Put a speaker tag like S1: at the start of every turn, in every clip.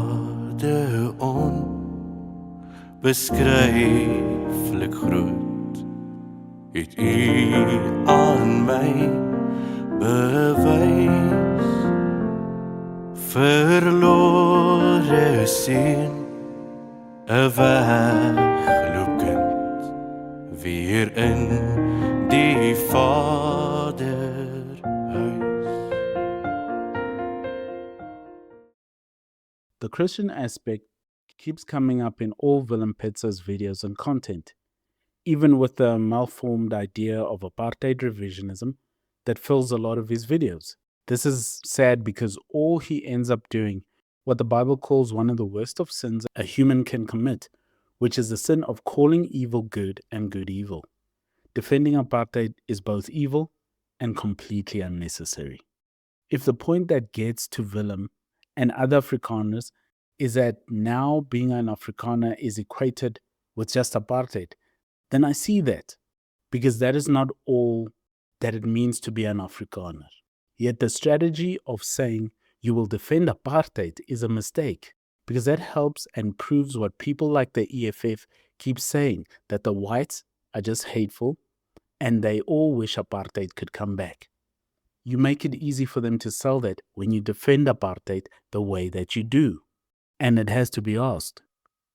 S1: genade onbeskryflik groot het U aan my bewys. Verlore seun, 'n weggeloopkind, weer in die Vaderhuis.
S2: The Christian aspect keeps coming up in all Willem Petzer's videos and content, even with the malformed idea of apartheid revisionism that fills a lot of his videos. This is sad because all he ends up doing, what the Bible calls one of the worst of sins a human can commit, which is the sin of calling evil good and good evil. Defending apartheid is both evil and completely unnecessary. If the point that gets to Willem and other Afrikaners is that now being an Afrikaner is equated with just apartheid, then I see that, because that is not all that it means to be an Afrikaner. Yet the strategy of saying you will defend apartheid is a mistake, because that helps and proves what people like the EFF keep saying, that the whites are just hateful and they all wish apartheid could come back. You make it easy for them to sell that when you defend apartheid the way that you do. And it has to be asked,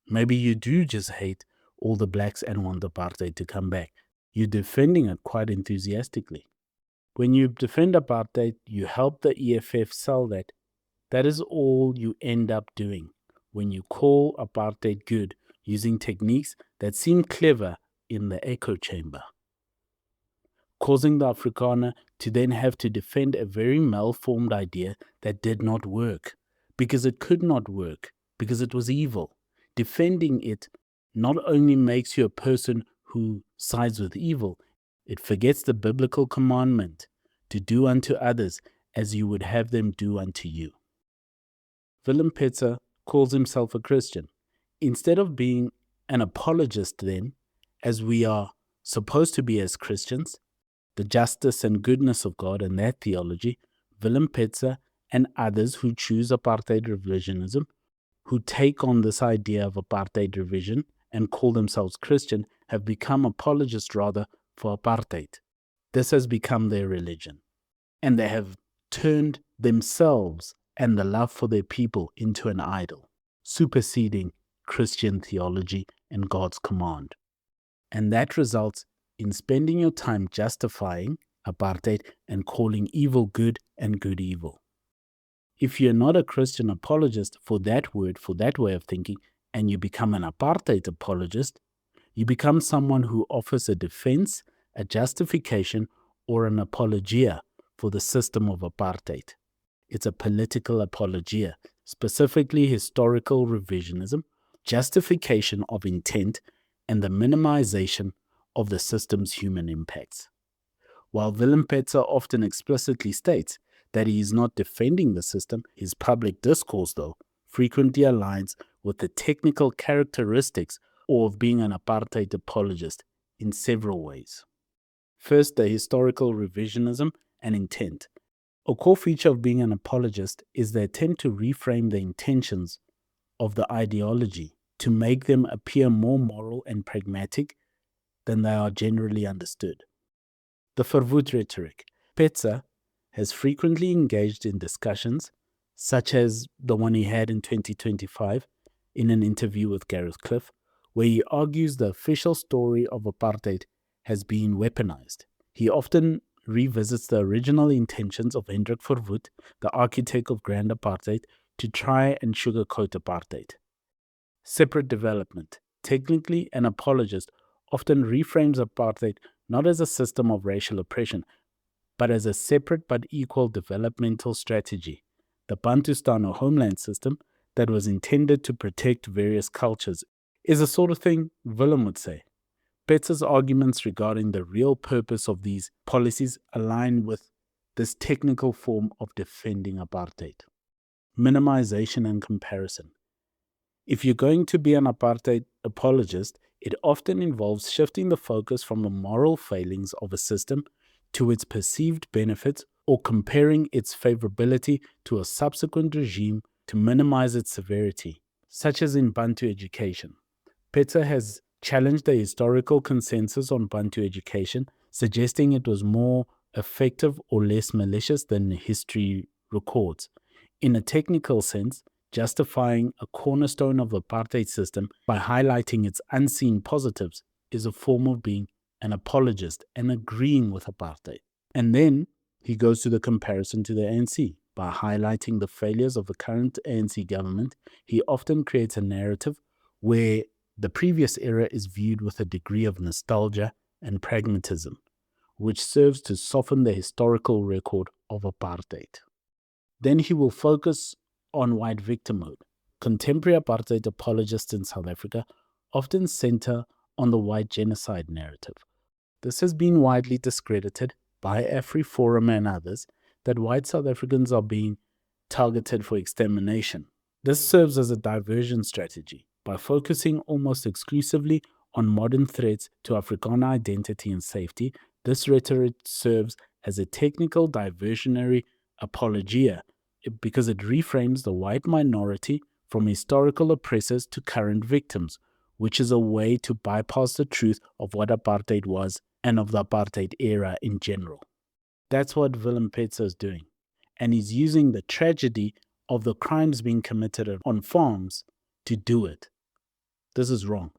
S2: maybe you do just hate all the blacks and want apartheid to come back. You're defending it quite enthusiastically. When you defend apartheid, you help the EFF sell that. That is all you end up doing when you call apartheid good using techniques that seem clever in the echo chamber, causing the Afrikaner to then have to defend a very malformed idea that did not work, because it could not work, because it was evil. Defending it not only makes you a person who sides with evil, it forgets the biblical commandment to do unto others as you would have them do unto you. Willem Petzer calls himself a Christian. Instead of being an apologist then, as we are supposed to be as Christians, the justice and goodness of God and that theology, Willem Petzer and others who choose apartheid revisionism, who take on this idea of apartheid revision and call themselves Christian, have become apologists rather for apartheid. This has become their religion. And they have turned themselves and the love for their people into an idol, superseding Christian theology and God's command. And that results in spending your time justifying apartheid and calling evil good and good evil. If you're not a Christian apologist for that word, for that way of thinking, and you become an apartheid apologist, you become someone who offers a defense, a justification, or an apologia for the system of apartheid. It's a political apologia, specifically historical revisionism, justification of intent, and the minimization of the system's human impacts. While Willem Petzer often explicitly states that he is not defending the system, his public discourse, though, frequently aligns with the technical characteristics of being an apartheid apologist in several ways. First, the historical revisionism and intent. A core feature of being an apologist is the attempt to reframe the intentions of the ideology to make them appear more moral and pragmatic than they are generally understood. The verwoed rhetoric. Petzer has frequently engaged in discussions, such as the one he had in 2025 in an interview with Gareth Cliff, where he argues the official story of apartheid has been weaponized. He often revisits the original intentions of Hendrik Verwoerd, the architect of Grand Apartheid, to try and sugarcoat apartheid. Separate development. Technically, an apologist often reframes apartheid not as a system of racial oppression, but as a separate but equal developmental strategy, the Bantustan or homeland system that was intended to protect various cultures, is the sort of thing Willem would say. Petzer's arguments regarding the real purpose of these policies align with this technical form of defending apartheid. Minimization and comparison. If you're going to be an apartheid apologist, it often involves shifting the focus from the moral failings of a system to its perceived benefits, or comparing its favorability to a subsequent regime to minimize its severity, such as in Bantu education. Petzer has challenged the historical consensus on Bantu education, suggesting it was more effective or less malicious than history records. In a technical sense, justifying a cornerstone of the apartheid system by highlighting its unseen positives is a form of being an apologist and agreeing with apartheid. And then he goes to the comparison to the ANC. By highlighting the failures of the current ANC government, he often creates a narrative where the previous era is viewed with a degree of nostalgia and pragmatism, which serves to soften the historical record of apartheid. Then he will focus on white victimhood. Contemporary apartheid apologists in South Africa often center on the white genocide narrative. This has been widely discredited by AfriForum and others, that white South Africans are being targeted for extermination. This serves as a diversion strategy. By focusing almost exclusively on modern threats to Afrikaner identity and safety, this rhetoric serves as a technical diversionary apologia because it reframes the white minority from historical oppressors to current victims, which is a way to bypass the truth of what apartheid was and of the apartheid era in general. That's what Willem Petzer is doing. And he's using the tragedy of the crimes being committed on farms to do it. This is wrong.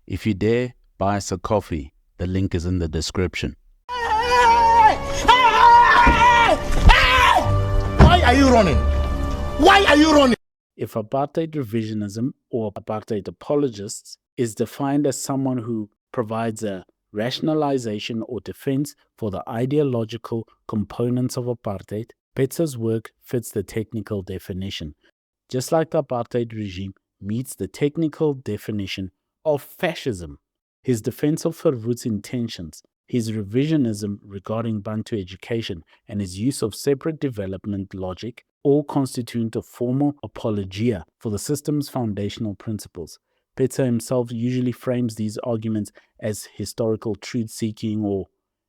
S3: If you dare, buy us a coffee. The link is in the description.
S4: Why are you running? Why are you running?
S2: If apartheid revisionism or apartheid apologists is defined as someone who provides a rationalization or defense for the ideological components of apartheid, Petzer's work fits the technical definition, just like the apartheid regime meets the technical definition of fascism. His defense of Verwoerd's intentions, his revisionism regarding Bantu education, and his use of separate development logic all constitute a formal apologia for the system's foundational principles. Petzer himself usually frames these arguments as historical truth-seeking or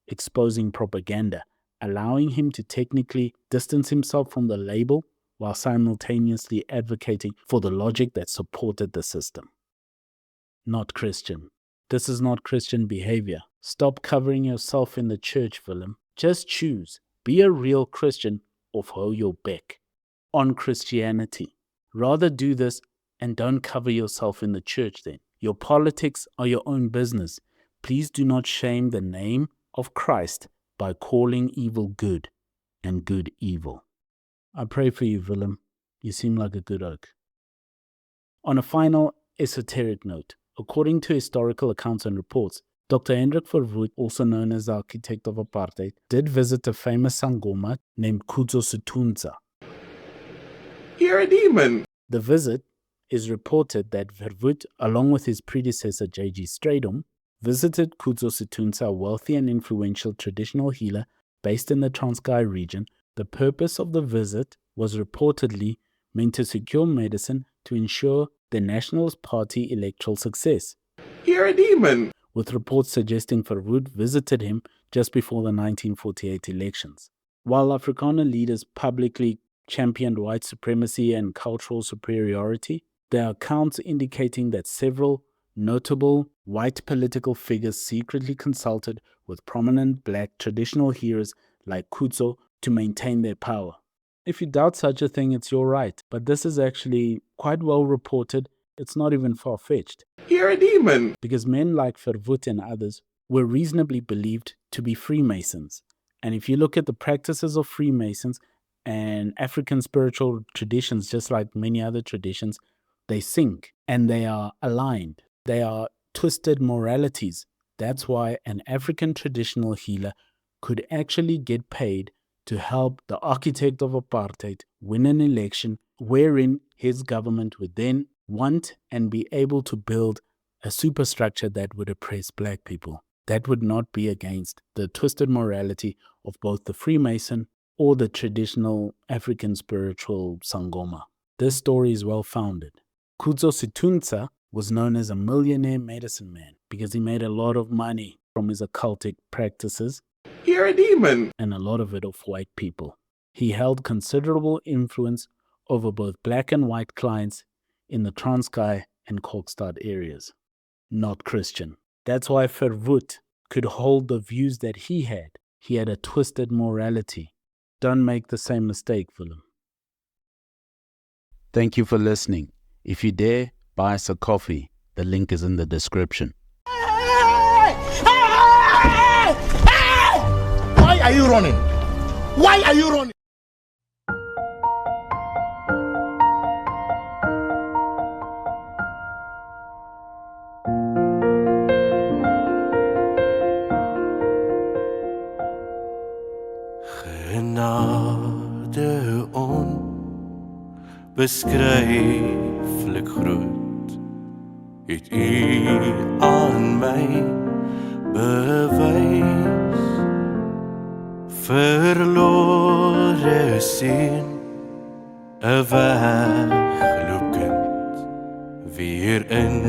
S2: exposing propaganda, allowing him to technically distance himself from the label while simultaneously advocating for the logic that supported the system. Not Christian. This is not Christian behavior. Stop covering yourself in the church, Willem. Just choose. Be a real Christian or hold your back on Christianity. Rather do this and don't cover yourself in the church then. Your politics are your own business. Please do not shame the name of Christ by calling evil good and good evil. I pray for you, Willem. You seem like a good oak. On a final esoteric note, according to historical accounts and reports, Dr. Hendrik Verwoerd, also known as the architect of apartheid, did visit a famous Sangoma named Khutso Situnza.
S4: You're a demon.
S2: The visit is reported that Verwoerd, along with his predecessor J.G. Strydom, visited Khutso Situnza, a wealthy and influential traditional healer based in the Transkei region. The purpose of the visit was reportedly meant to secure medicine to ensure the Nationalist Party electoral success.
S4: You're a demon.
S2: With reports suggesting Verwoerd visited him just before the 1948 elections. While Afrikaner leaders publicly championed white supremacy and cultural superiority, there are accounts indicating that several notable white political figures secretly consulted with prominent black traditional heroes like Khutso to maintain their power. If you doubt such a thing, it's your right, but this is actually quite well reported. It's not even far-fetched.
S4: You're a demon.
S2: Because men like Verwoerd and others were reasonably believed to be Freemasons. And if you look at the practices of Freemasons and African spiritual traditions, just like many other traditions, they sync and they are aligned. They are twisted moralities. That's why an African traditional healer could actually get paid to help the architect of apartheid win an election wherein his government would then want and be able to build a superstructure that would oppress black people. That would not be against the twisted morality of both the Freemason or the traditional African spiritual Sangoma. This story is well founded. Khutso Situnza was known as a millionaire medicine man because he made a lot of money from his occultic practices.
S4: You're a demon.
S2: And a lot of it of white people. He held considerable influence over both black and white clients in the Transkei and Kalkstad areas. Not Christian. That's why Verwoerd could hold the views that he had. He had a twisted morality. Don't make the same mistake, Willem.
S3: Thank you for listening. If you dare, buy us a coffee. The link is in the description.
S4: Why are you running? Why are you running?
S1: Genade onbeskryflik groot het U aan my bewys. Verlore seun, 'n wegloopkind weer in